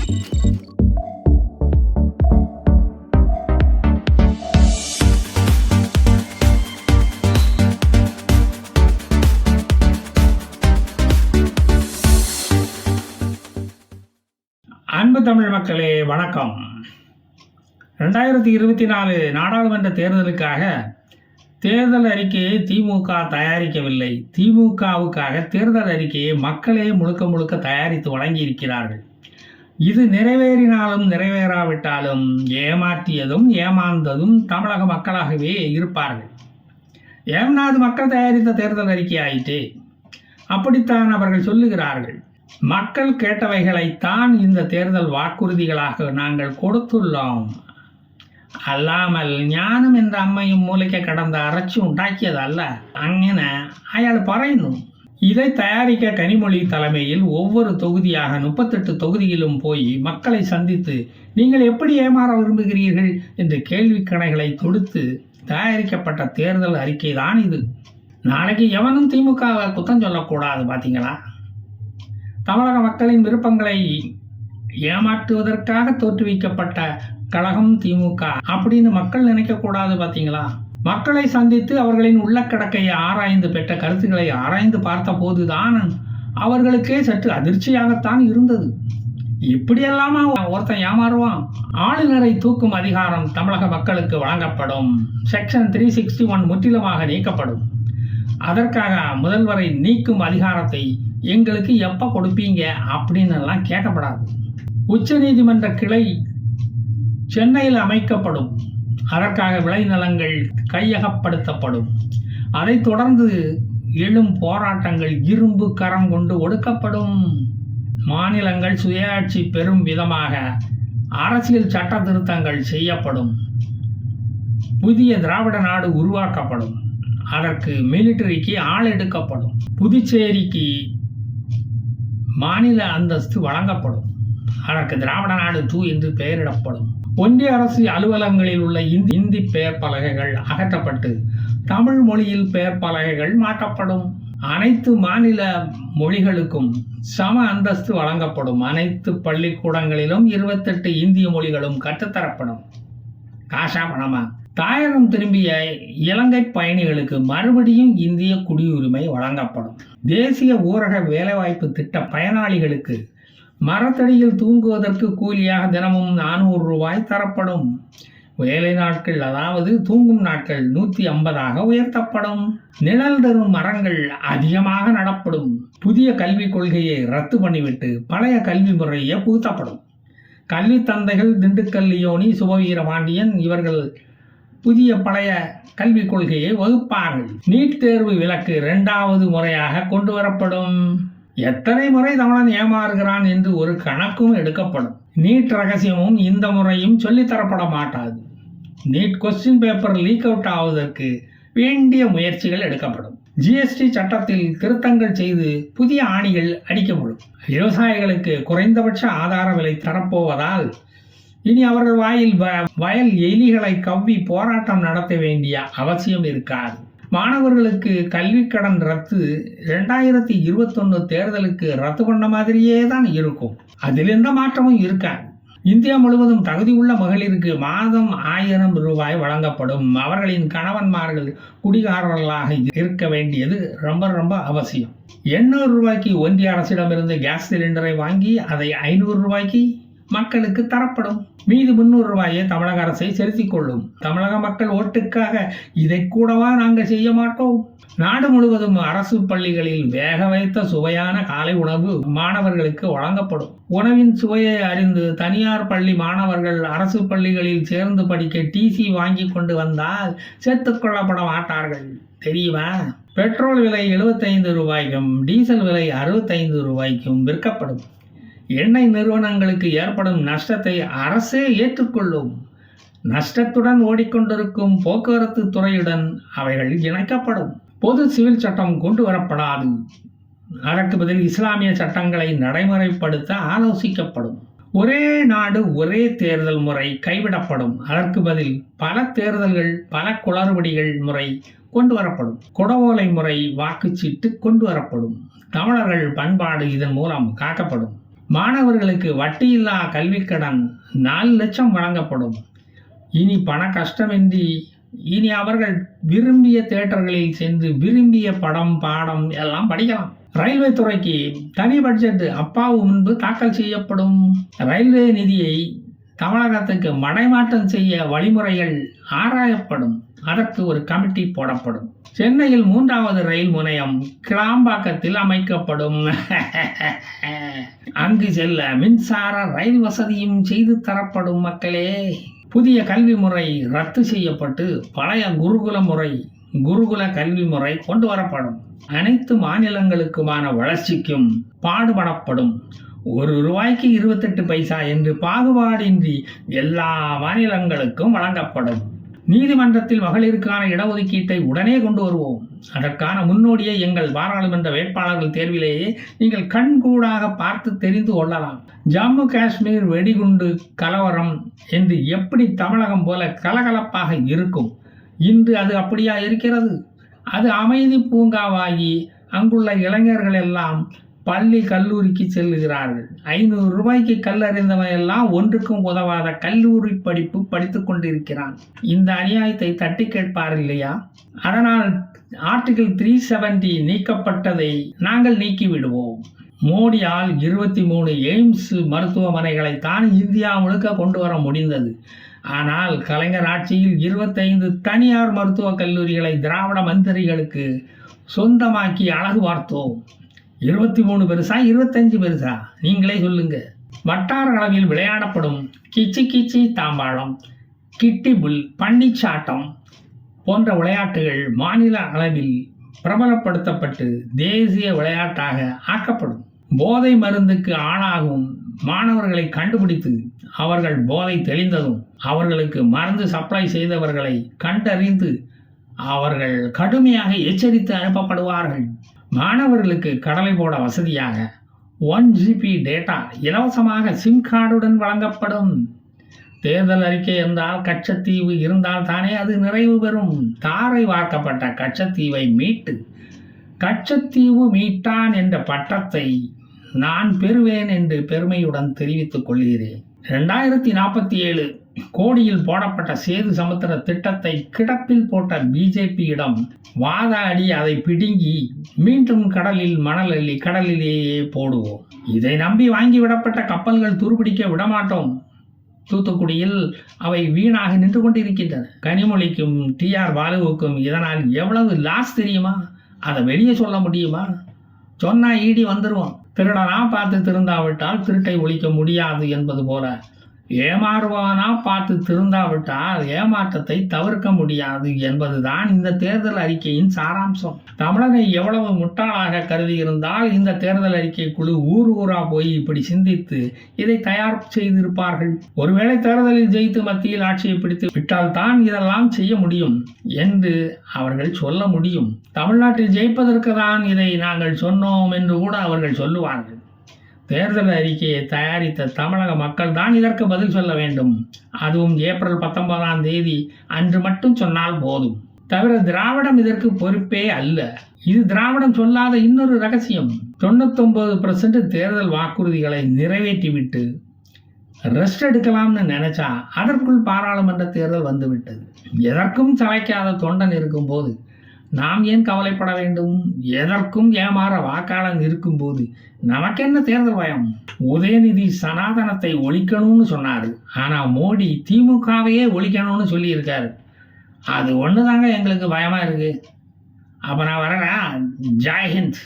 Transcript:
அன்பு தமிழ் மக்களே வணக்கம். 2024 நாடாளுமன்ற தேர்தலுக்காக தேர்தல் அறிக்கையை திமுக தயாரிக்கவில்லை. திமுகவுக்காக தேர்தல் அறிக்கையை மக்களே முழுக்க முழுக்க தயாரித்து வழங்கியிருக்கிறார்கள். இது நிறைவேறினாலும் நிறைவேறாவிட்டாலும் ஏமாற்றியதும் ஏமாந்ததும் தமிழக மக்களாகவே இருப்பார்கள். ஏம்னாது மக்கள் தயாரித்த தேர்தல் அறிக்கை ஆயிட்டே, அப்படித்தான் அவர்கள் சொல்லுகிறார்கள். மக்கள் கேட்டவைகளைத்தான் இந்த தேர்தல் வாக்குறுதிகளாக நாங்கள் கொடுத்துள்ளோம். அல்லாமல் ஞானம் என்ற அம்மையும் மூளைக்க கடந்த அரைச்சி உண்டாக்கியதல்ல. அங்கே அயாள் பறையணும். இதை தயாரிக்க கனிமொழி தலைமையில் ஒவ்வொரு தொகுதியாக 38 தொகுதியிலும் போய் மக்களை சந்தித்து நீங்கள் எப்படி ஏமாற விரும்புகிறீர்கள் என்று கேள்விக்கணைகளை தொடுத்து தயாரிக்கப்பட்ட தேர்தல் அறிக்கை தான் இது. நாளைக்கு எவனும் திமுகவை குத்தம் சொல்லக்கூடாது. பார்த்தீங்களா, தமிழக மக்களின் விருப்பங்களை ஏமாற்றுவதற்காக தோற்றுவிக்கப்பட்ட கழகம் திமுக அப்படின்னு மக்கள் நினைக்கக்கூடாது. பார்த்தீங்களா, மக்களை சந்தித்து அவர்களின் உள்ளக்கடக்கையை ஆராய்ந்து பெற்ற கருத்துக்களை ஆராய்ந்து பார்த்த போதுதான் அவர்களுக்கே சற்று அதிர்ச்சியாகத்தான் இருந்தது. இப்படியெல்லாமா ஒருத்தன் ஏமாறுவான்? ஆளுநரை தூக்கும் அதிகாரம் தமிழக மக்களுக்கு வழங்கப்படும். செக்ஷன் 361 முற்றிலுமாக நீக்கப்படும். அதற்காக முதல்வரை நீக்கும் அதிகாரத்தை எங்களுக்கு எப்போ கொடுப்பீங்க அப்படின்னு எல்லாம் கேட்கப்படாது. உச்ச நீதிமன்ற கிளை சென்னையில் அமைக்கப்படும். அதற்காக விளைநிலங்கள் கையகப்படுத்தப்படும். அதைத் தொடர்ந்து எழும் போராட்டங்கள் இரும்பு கரம் கொண்டு ஒடுக்கப்படும். மாநிலங்கள் சுயாட்சி பெறும் விதமாக அரசியல் சட்ட திருத்தங்கள் செய்யப்படும். புதிய திராவிட நாடு உருவாக்கப்படும். அதற்கு மிலிட்டரிக்கு ஆள் எடுக்கப்படும். புதுச்சேரிக்கு மாநில அந்தஸ்து வழங்கப்படும். அதற்கு திராவிட நாடு 2 என்று பெயரிடப்படும். ஒன்றிய அரசு அலுவலகங்களில் உள்ள இந்தி பெயர் பலகைகள் அகற்றப்பட்டு தமிழ் மொழியில் பெயர் பலகைகள் மாற்றப்படும். அனைத்து மாநில மொழிகளுக்கும் சம அந்தஸ்து வழங்கப்படும். அனைத்து பள்ளிக்கூடங்களிலும் 28 இந்திய மொழிகளும் கற்றுத்தரப்படும். காசா பணமா? தாயகம் திரும்பிய இலங்கை பயணிகளுக்கு மறுபடியும் இந்திய குடியுரிமை வழங்கப்படும். தேசிய ஊரக வேலைவாய்ப்பு திட்ட பயனாளிகளுக்கு மரத்தடியில் தூங்குவதற்கு கூலியாக தினமும் 400 ரூபாய் தரப்படும். வேலை நாட்கள், அதாவது தூங்கும் நாட்கள் 150ஆக உயர்த்தப்படும். நிழல் தரும் மரங்கள் அதிகமாக நடப்படும். புதிய கல்விக் கொள்கையை ரத்து பண்ணிவிட்டு பழைய கல்வி முறையே புகுத்தப்படும். கல்வி தந்தைகள் திண்டுக்கல் லியோனி, சுபவீரபாண்டியன் இவர்கள் புதிய பழைய கல்விக் கொள்கையை வகுப்பார்கள். நீட் தேர்வு விலக்கு 2வது முறையாக கொண்டு வரப்படும். எத்தனை முறை தமிழன் ஏமாறுகிறான் என்று ஒரு கணக்கும் எடுக்கப்படும். நீட் ரகசியமும் இந்த முறையும் சொல்லித்தரப்பட மாட்டாது. NEET question paper leak out ஆவதற்கு வேண்டிய முயற்சிகள் எடுக்கப்படும். ஜிஎஸ்டி சட்டத்தில் திருத்தங்கள் செய்து புதிய ஆணிகள் அடிக்கப்படும். விவசாயிகளுக்கு குறைந்தபட்ச ஆதார விலை தரப்போவதால் இனி அவர்கள் வயல் எலிகளை கவ்வி போராட்டம் நடத்த வேண்டிய அவசியம் இருக்காது. மாணவர்களுக்கு கல்வி கடன் ரத்து 2021 தேர்தலுக்கு ரத்து பண்ண மாதிரியே தான் இருக்கும். அதில் எந்த மாற்றமும் இருக்காது. இந்தியா முழுவதும் தகுதி உள்ள மகளிருக்கு மாதம் 1000 ரூபாய் வழங்கப்படும். அவர்களின் கணவன்மார்கள் குடிகாரர்களாக இருக்க வேண்டியது ரொம்ப ரொம்ப அவசியம். 800 ரூபாய்க்கு ஒன்றிய அரசிடமிருந்து கேஸ் சிலிண்டரை வாங்கி அதை 500 ரூபாய்க்கு மக்களுக்கு தரப்படும். மீது 300 ரூபாயை தமிழக அரசை செலுத்திக் கொள்ளும். தமிழக மக்கள் ஓட்டுக்காக இதை கூடவா நாங்கள் செய்ய மாட்டோம்? நாடு முழுவதும் அரசு பள்ளிகளில் வேக வைத்த சுவையான காலை உணவு மாணவர்களுக்கு வழங்கப்படும். உணவின் சுவையை அறிந்து தனியார் பள்ளி மாணவர்கள் அரசு பள்ளிகளில் சேர்ந்து படிக்க டிசி வாங்கி கொண்டு வந்தால் சேர்த்துக் கொள்ளப்பட மாட்டார்கள். தெரியுமா? பெட்ரோல் விலை 75 ரூபாய்க்கும் டீசல் விலை 65 ரூபாய்க்கும் விற்கப்படும். எண்ணெய் நிறுவனங்களுக்கு ஏற்படும் நஷ்டத்தை அரசே ஏற்றுக்கொள்ளும். நஷ்டத்துடன் ஓடிக்கொண்டிருக்கும் போக்குவரத்து துறையுடன் அவைகள் இணைக்கப்படும். பொது சிவில் சட்டம் கொண்டு வரப்படாது. அதற்கு பதில் இஸ்லாமிய சட்டங்களை நடைமுறைப்படுத்த ஆலோசிக்கப்படும். ஒரே நாடு ஒரே தேர்தல் முறை கைவிடப்படும். அதற்கு பதில் பல தேர்தல்கள், பல குளறுபடிகள் முறை கொண்டு வரப்படும். குடவோலை முறை, வாக்குச்சீட்டு கொண்டு வரப்படும். தமிழர்கள் பண்பாடு இதன் மூலம் காக்கப்படும். மாணவர்களுக்கு வட்டியில்லா கல்விக்கடன் 4 லட்சம் வழங்கப்படும். இனி பண கஷ்டமின்றி இனி அவர்கள் விரும்பிய தியேட்டர்களில் சென்று விரும்பிய படம் பாடம் எல்லாம் படிக்கலாம். ரயில்வே துறைக்கு தனி பட்ஜெட் அப்பாவு முன்பு தாக்கல் செய்யப்படும். ரயில்வே நிதியை தமிழகத்துக்கு மடைமாற்றம் செய்ய வழிமுறைகள் ஆராயப்படும். அதற்கு ஒரு கமிட்டி போடப்படும். சென்னையில் 3வது ரயில் முனையம் கிளாம்பாக்கத்தில் அமைக்கப்படும். அங்கு செல்ல மின்சார ரயில் வசதியும் செய்து தரப்படும். மக்களே, புதிய கல்வி முறை ரத்து செய்யப்பட்டு பழைய குருகுல கல்வி முறை கொண்டு வரப்படும். அனைத்து மாநிலங்களுக்குமான வளர்ச்சிக்கும் பாடுபடப்படும். 1 ரூபாய்க்கு 28 பைசா என்று பாகுபாடின்றி எல்லா மாநிலங்களுக்கும் வழங்கப்படும். நீதிமன்றத்தில் மகளிருக்கான இடஒதுக்கீட்டை உடனே கொண்டு வருவோம். அதற்கான முன்னோடியை எங்கள் பாராளுமன்ற வேட்பாளர்கள் தேர்விலேயே நீங்கள் கண்கூடாக பார்த்து தெரிந்து கொள்ளலாம். ஜம்மு காஷ்மீர் வெடிகுண்டு கலவரம் என்று எப்படி தமிழகம் போல கலகலப்பாக இருக்கும், இன்று அது அப்படியா இருக்கிறது? அது அமைதி பூங்காவாகி அங்குள்ள இளைஞர்கள் எல்லாம் பள்ளி கல்லூரிக்கு செல்லுகிறார்கள். 500 ரூபாய்க்கு கல்லறிந்தவன் எல்லாம் ஒன்றுக்கும் உதவாத கல்லூரி படிப்பு படித்துக் கொண்டிருக்கிறான். இந்த அநியாயத்தை தட்டி கேட்பார் இல்லையா? அதனால் ஆர்டிகிள் 370 நீக்கப்பட்டதை நாங்கள் நீக்கிவிடுவோம். மோடியால் 23 எய்ம்ஸ் மருத்துவமனைகளை தான் இந்தியா முழுக்க கொண்டு வர முடிந்தது. ஆனால் கலைஞர் ஆட்சியில் 25 தனியார் மருத்துவக் கல்லூரிகளை திராவிட மந்திரிகளுக்கு சொந்தமாக்கி அழகு பார்த்தோம். 23 பெருசா 25 பெருசா நீங்களே சொல்லுங்க. வட்டார அளவில் விளையாடப்படும் கிச்சி தாம்பாளம், கிட்டி புல், பன்னிச்சாட்டம் போன்ற விளையாட்டுகள் மாநில அளவில் பிரபலப்படுத்தப்பட்டு தேசிய விளையாட்டாக ஆக்கப்படும். போதை மருந்துக்கு ஆளாகும் மாணவர்களை கண்டுபிடித்து அவர்கள் போதை தெளிந்ததும் அவர்களுக்கு மருந்து சப்ளை செய்தவர்களை கண்டறிந்து அவர்கள் கடுமையாக எச்சரித்து அனுப்பப்படுவார்கள். மாணவர்களுக்கு கடலை போட வசதியாக 1 GB டேட்டா இலவசமாக சிம் கார்டுடன் வழங்கப்படும். தேர்தல் அறிக்கை என்றால் கச்சத்தீவு இருந்தால் தானே அது நிறைவு பெறும். தாரை வார்க்கப்பட்ட கச்சத்தீவை மீட்டு கச்சத்தீவு மீட்டான் என்ற பட்டத்தை நான் பெறுவேன் என்று பெருமையுடன் தெரிவித்துக் கொள்கிறேன். 2047 கோடியில் போடப்பட்ட சேது சமுத்திர திட்டத்தை கிடப்பில் போட்ட பிஜேபியிடம் வாதாடி அதை பிடுங்கி மீண்டும் மணல் அள்ளி கடலிலேயே போடுவோம். இதை நம்பி வாங்கிவிடப்பட்ட கப்பல்கள் துருப்பிடிக்க விடமாட்டோம். தூத்துக்குடியில் அவை வீணாக நின்று கொண்டிருக்கின்றன. கனிமொழிக்கும் டிஆர் பாலுவுக்கும் இதனால் எவ்வளவு லாஸ் தெரியுமா? அதை வெளியே சொல்ல முடியுமா? சொன்னா ஈடி வந்துருவோம். திருடனா பார்த்து திருந்தாவிட்டால் திருட்டை ஒழிக்க முடியாது என்பது போல ஏமாறுவானா பார்த்து திருந்தாவிட்டால் ஏமாற்றத்தை தவிர்க்க முடியாது என்பதுதான் இந்த தேர்தல் அறிக்கையின் சாராம்சம். தமிழனை எவ்வளவு முட்டாளாக கருதி இருந்தால் இந்த தேர்தல் அறிக்கை குழு ஊரா போய் இப்படி சிந்தித்து இதை தயார் செய்திருப்பார்கள். ஒருவேளை தேர்தலில் ஜெயித்து மத்தியில் ஆட்சியை பிடித்து விட்டால் தான் இதெல்லாம் செய்ய முடியும் என்று அவர்கள் சொல்ல முடியும். தமிழ்நாட்டில் ஜெயிப்பதற்கு தான் இதை நாங்கள் சொன்னோம் என்று கூட அவர்கள் சொல்லுவார்கள். தேர்தல் அறிக்கையை தயாரித்த தமிழக மக்கள் தான் இதற்கு பதில் சொல்ல வேண்டும். அதுவும் ஏப்ரல் 19ஆம் தேதி அன்று மட்டும் சொன்னால் போதும். தவிர திராவிடம் இதற்கு பொறுப்பே அல்ல. இது திராவிடம் சொல்லாத இன்னொரு ரகசியம். 99% தேர்தல் வாக்குறுதிகளை நிறைவேற்றிவிட்டு ரெஸ்ட் எடுக்கலாம்னு நினைச்சா அதற்குள் பாராளுமன்ற தேர்தல் வந்துவிட்டது. எதற்கும் சளைக்காத தொண்டன் இருக்கும்போது நாம் ஏன் கவலைப்பட வேண்டும்? எதற்கும் ஏமாற வாக்காளன் இருக்கும்போது நமக்கென்ன தேர்தல் பயம்? உதயநிதி சனாதனத்தை ஒழிக்கணும்னு சொன்னாரு. ஆனா மோடி திமுகவையே ஒழிக்கணும்னு சொல்லியிருக்காரு. அது ஒண்ணுதாங்க எங்களுக்கு பயமா இருக்கு. அப்ப நான் வரேன். ஜெய் ஹிந்த்.